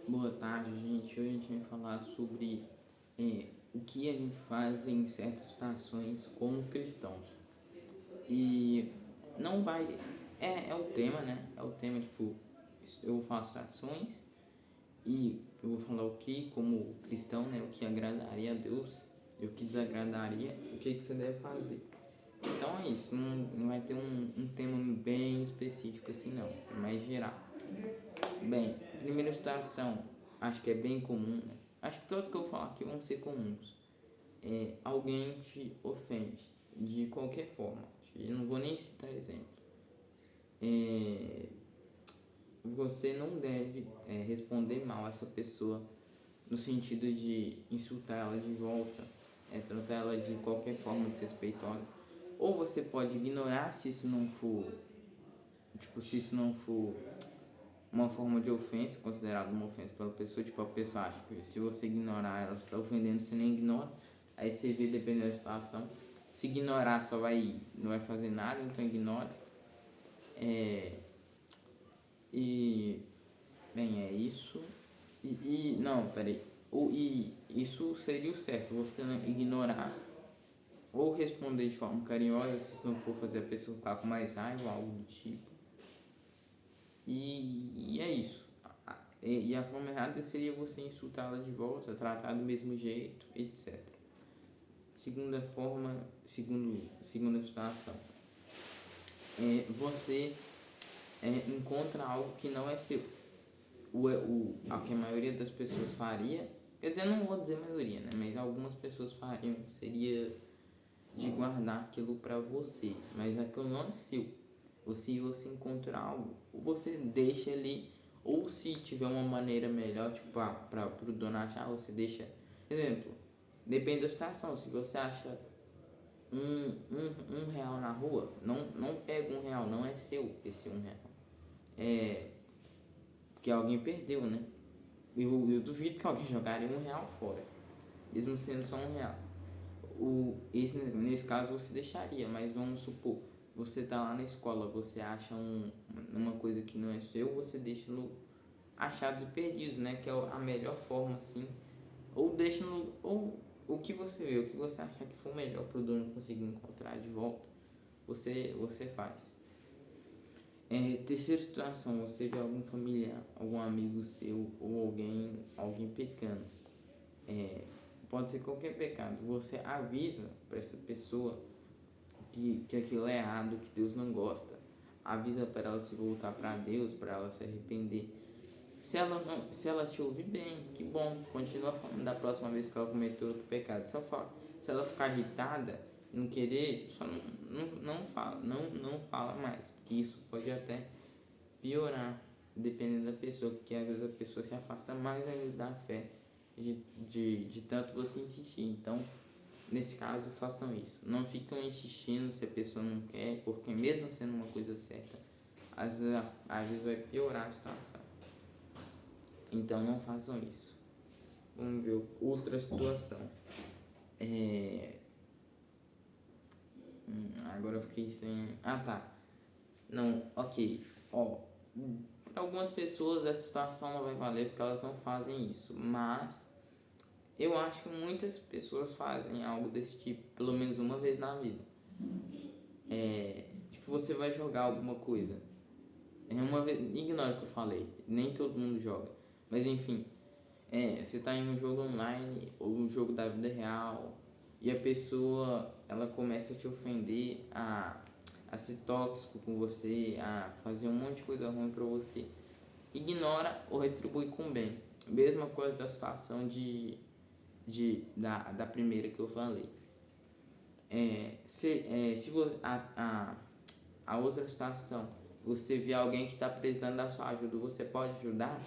Boa tarde, gente. Hoje a gente vai falar sobre o que a gente faz em certas situações como cristãos. E não vai. É o tema, né? É o tema, tipo, eu faço ações e eu vou falar o que, como cristão, né? O que agradaria a Deus e o que desagradaria, o que você deve fazer. Então é isso, não vai ter um tema bem específico assim, não. É mais geral. Bem, primeira situação, acho que é bem comum, né? Acho que todos que eu vou falar aqui vão ser comuns. Alguém te ofende de qualquer forma. Eu não vou nem citar exemplo. É, Você não deve responder mal a essa pessoa no sentido de insultar ela de volta, tratar ela de qualquer forma desrespeitosa. Ou você pode ignorar se isso não for, tipo, se isso não for uma forma de ofensa, considerada uma ofensa pela pessoa, tipo, a pessoa acha que se você ignorar ela, você está ofendendo, você nem ignora, aí você vê dependendo da situação, se ignorar só vai, não vai fazer nada, então ignora, e, bem, é isso, não, peraí, e isso seria o certo, você não ignorar, ou responder de forma carinhosa, se não for fazer a pessoa ficar com mais raiva, algo do tipo, e é isso. E a forma errada seria você insultá-la de volta, tratar do mesmo jeito, etc. Segunda situação. Você encontra algo que não é seu. O que a maioria das pessoas faria, quer dizer, não vou dizer maioria, né? Mas algumas pessoas fariam, seria de guardar aquilo para você, mas aquilo não é seu. Se você encontrar algo, você deixa ali, ou se tiver uma maneira melhor, tipo, para o dono achar, você deixa. Exemplo, depende da situação. Se você acha um real na rua, não pega um real, não é seu esse um real. É que alguém perdeu, né? Eu duvido que alguém jogaria um real fora, mesmo sendo só um real. Nesse caso você deixaria, mas vamos supor, você tá lá na escola, você acha uma coisa que não é seu, você deixa no achados e perdidos, né? Que é a melhor forma, assim. Ou deixa no. Ou o que você vê, o que você achar que for melhor para o dono conseguir encontrar de volta, você faz. Terceira situação, você vê algum familiar, algum amigo seu ou alguém pecando. Pode ser qualquer pecado. Você avisa para essa pessoa que aquilo é errado, que Deus não gosta. Avisa para ela se voltar para Deus, para ela se arrepender. Se ela te ouvir bem, que bom. Continua falando da próxima vez que ela cometeu outro pecado. Se ela ficar irritada, não querer, só não fala mais, porque isso pode até piorar, dependendo da pessoa, porque às vezes a pessoa se afasta mais ainda da fé de tanto você insistir. Então, nesse caso, façam isso. Não ficam insistindo se a pessoa não quer, porque mesmo sendo uma coisa certa, às vezes vai piorar a situação. Então, não façam isso. Vamos ver outra situação. Agora eu fiquei sem. Ah, tá. Não, ok. Ó, para algumas pessoas essa situação não vai valer porque elas não fazem isso, mas eu acho que muitas pessoas fazem algo desse tipo, pelo menos uma vez na vida. Tipo, você vai jogar alguma coisa. Uma vez, ignora o que eu falei, nem todo mundo joga. Mas enfim, você tá em um jogo online ou um jogo da vida real e a pessoa ela começa a te ofender, a ser tóxico com você, a fazer um monte de coisa ruim pra você. Ignora ou retribui com bem. Mesma coisa da situação da primeira que eu falei. Se você, a outra situação, você vê alguém que está precisando da sua ajuda, você pode ajudar?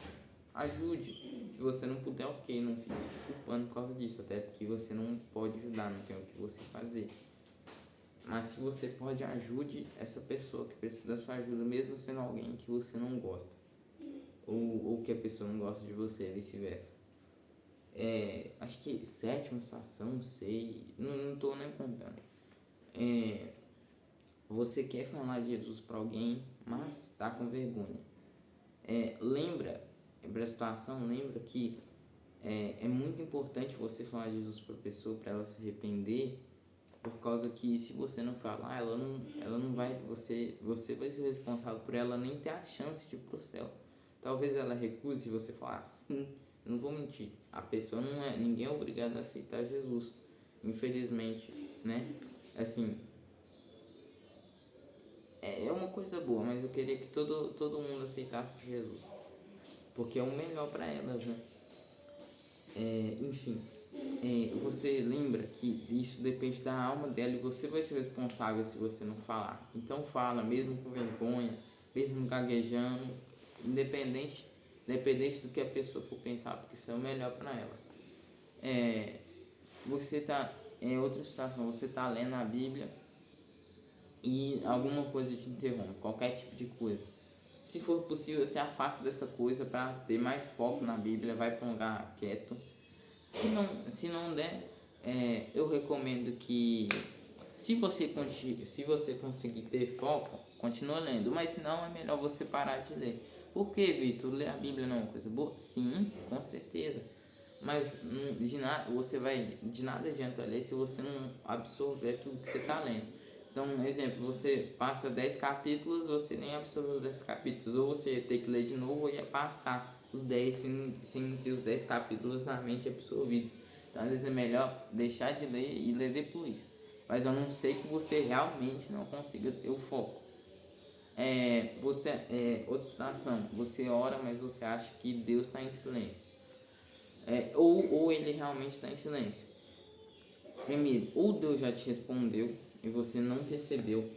Ajude. Se você não puder, ok, não fique se culpando por causa disso, até porque você não pode ajudar, não tem o que você fazer. Mas se você pode, ajude essa pessoa que precisa da sua ajuda, mesmo sendo alguém que você não gosta. Ou que a pessoa não gosta de você, vice-versa. Acho que sétima situação, não sei, não tô nem contando. Você quer falar de Jesus para alguém, mas tá com vergonha. Lembra para a situação, lembra que é muito importante você falar de Jesus para a pessoa, para ela se arrepender, por causa que se você não falar, ela não vai, você vai ser responsável por ela nem ter a chance de ir pro céu. Talvez ela recuse se você falar sim. Eu não vou mentir, a pessoa não é, ninguém é obrigado a aceitar Jesus, infelizmente, né? Assim, é uma coisa boa, mas eu queria que todo mundo aceitasse Jesus, porque é o melhor para elas, né? Enfim, você lembra que isso depende da alma dela e você vai ser responsável se você não falar. Então fala, mesmo com vergonha, mesmo gaguejando, independente do que a pessoa for pensar, porque isso é o melhor para ela. Você tá em outra situação, você tá lendo a Bíblia e alguma coisa te interrompe, qualquer tipo de coisa. Se for possível, se afasta dessa coisa para ter mais foco na Bíblia, vai para um lugar quieto. Se não der, eu recomendo que se você conseguir ter foco, continua lendo, mas se não, é melhor você parar de ler. Por que, Vitor? Ler a Bíblia não é uma coisa boa? Sim, com certeza. Mas de nada adianta ler se você não absorver aquilo que você está lendo. Então, um exemplo, você passa 10 capítulos, você nem absorveu os 10 capítulos, ou você ia ter que ler de novo ou ia passar os 10 sem ter os 10 capítulos na mente absorvidos. Então, às vezes é melhor deixar de ler e ler depois. Mas a não ser que você realmente não consiga ter o foco. Outra situação, você ora, mas você acha que Deus está em silêncio. Ou ele realmente está em silêncio. Primeiro, ou Deus já te respondeu e você não percebeu,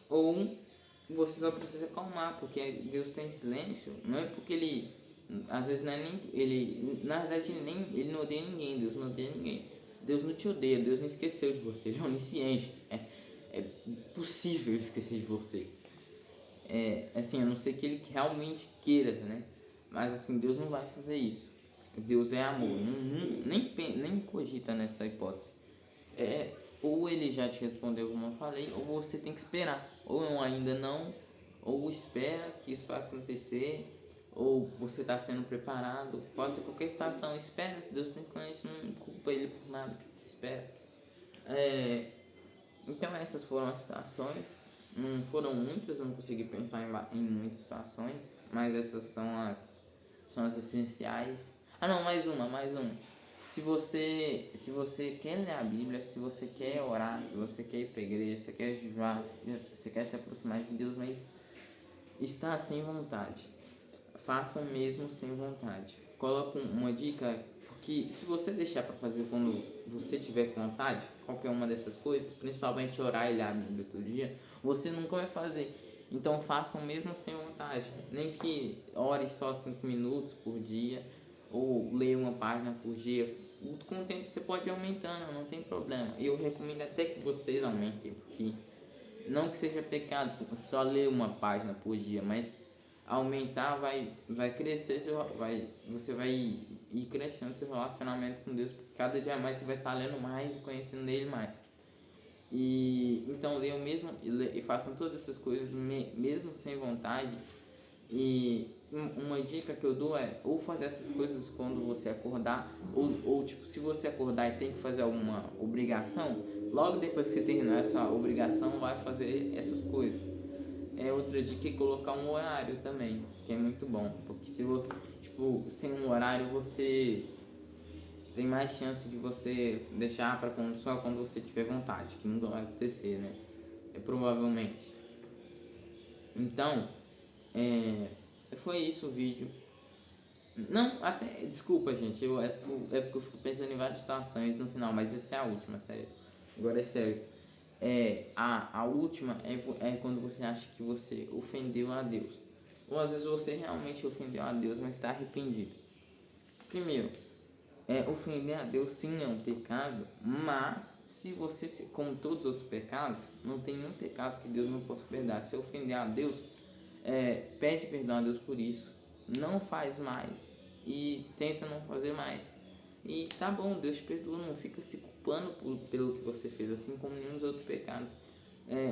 ou você só precisa acalmar, porque Deus está em silêncio, não é porque ele, às vezes não é nem, ele, na verdade ele não odeia ninguém, Deus não odeia ninguém. Deus não te odeia, Deus não esqueceu de você, ele é onisciente, é possível esquecer de você. Assim, a não ser que ele realmente queira, né? Mas assim, Deus não vai fazer isso. Deus é amor, nem cogita nessa hipótese. Ou ele já te respondeu como eu falei, ou você tem que esperar. Ou não, ainda não, ou espera que isso vai acontecer, ou você está sendo preparado. Pode ser qualquer situação, espera. Se Deus tem silêncio, não culpa ele por nada, espera. Então essas foram as situações. Não foram muitas, não consegui pensar em muitas situações, mas essas são as essenciais. Ah não, mais uma. Se você quer ler a Bíblia, se você quer orar, se você quer ir para a igreja, se você quer jejuar, se você quer se aproximar de Deus, mas está sem vontade, faça o mesmo sem vontade. Coloco uma dica, porque se você deixar para fazer quando você tiver com vontade, qualquer uma dessas coisas, principalmente orar e ler a Bíblia todo dia, você nunca vai fazer. Então faça o mesmo sem vontade, nem que ore só 5 minutos por dia, ou leia uma página por dia. Com o tempo você pode ir aumentando, não tem problema. Eu recomendo até que vocês aumentem, porque não que seja pecado só ler uma página por dia, mas aumentar vai crescer, você vai ir crescendo seu relacionamento com Deus, porque cada dia mais você vai estar lendo mais e conhecendo Ele mais. E então leiam mesmo e façam todas essas coisas mesmo sem vontade. E uma dica que eu dou é ou fazer essas coisas quando você acordar, ou tipo, se você acordar e tem que fazer alguma obrigação, logo depois que você terminar essa obrigação, vai fazer essas coisas. Outra dica é colocar um horário também, que é muito bom, porque se você, tipo, sem um horário você tem mais chance de você deixar para só quando você tiver vontade, que nunca vai acontecer, né? Provavelmente. Então, foi isso o vídeo. Não, até, desculpa gente, porque eu fico pensando em várias situações no final, mas essa é a última, sério. Agora é sério. A última é quando você acha que você ofendeu a Deus. Ou às vezes você realmente ofendeu a Deus, mas está arrependido. Primeiro, ofender a Deus sim é um pecado, mas se você, como todos os outros pecados, não tem nenhum pecado que Deus não possa perdoar. Se ofender a Deus, pede perdão a Deus por isso, não faz mais e tenta não fazer mais. E tá bom, Deus te perdoa, não fica se culpando pelo que você fez, assim como nenhum dos outros pecados.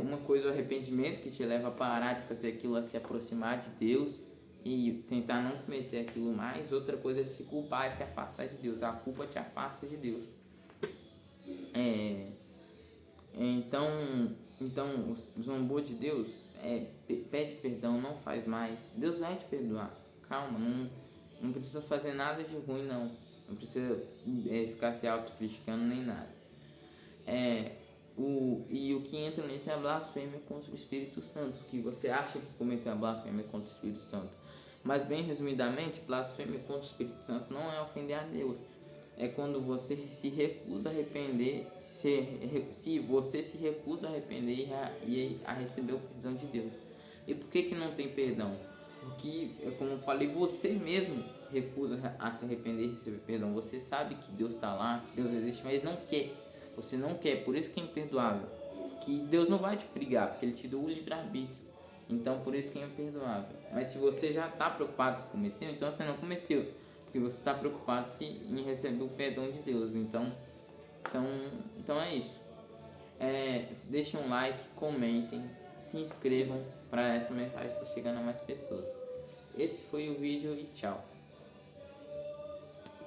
Uma coisa é o arrependimento que te leva a parar de fazer aquilo, a se aproximar de Deus, e tentar não cometer aquilo mais. Outra coisa é se culpar e se afastar de Deus. A culpa te afasta de Deus. Então zombou de Deus, pede perdão, não faz mais. Deus vai te perdoar. Calma, não precisa fazer nada de ruim, não. Não precisa ficar se autocriticando nem nada. O que entra nisso é a blasfêmia contra o Espírito Santo, que você acha que cometeu a blasfêmia contra o Espírito Santo. Mas bem resumidamente, blasfêmia contra o Espírito Santo não é ofender a Deus. É quando você se recusa a arrepender, se você se recusa a arrepender e a receber o perdão de Deus. E por que não tem perdão? Porque, como eu falei, você mesmo recusa a se arrepender e receber perdão. Você sabe que Deus está lá, que Deus existe, mas não quer. Você não quer, por isso que é imperdoável. Que Deus não vai te brigar, porque Ele te deu o livre-arbítrio. Então, por isso que é imperdoável. Mas se você já está preocupado se cometeu, então você não cometeu. Porque você está preocupado em receber o perdão de Deus. Então é isso. Deixem um like, comentem, se inscrevam para essa mensagem estar chegando a mais pessoas. Esse foi o vídeo e tchau.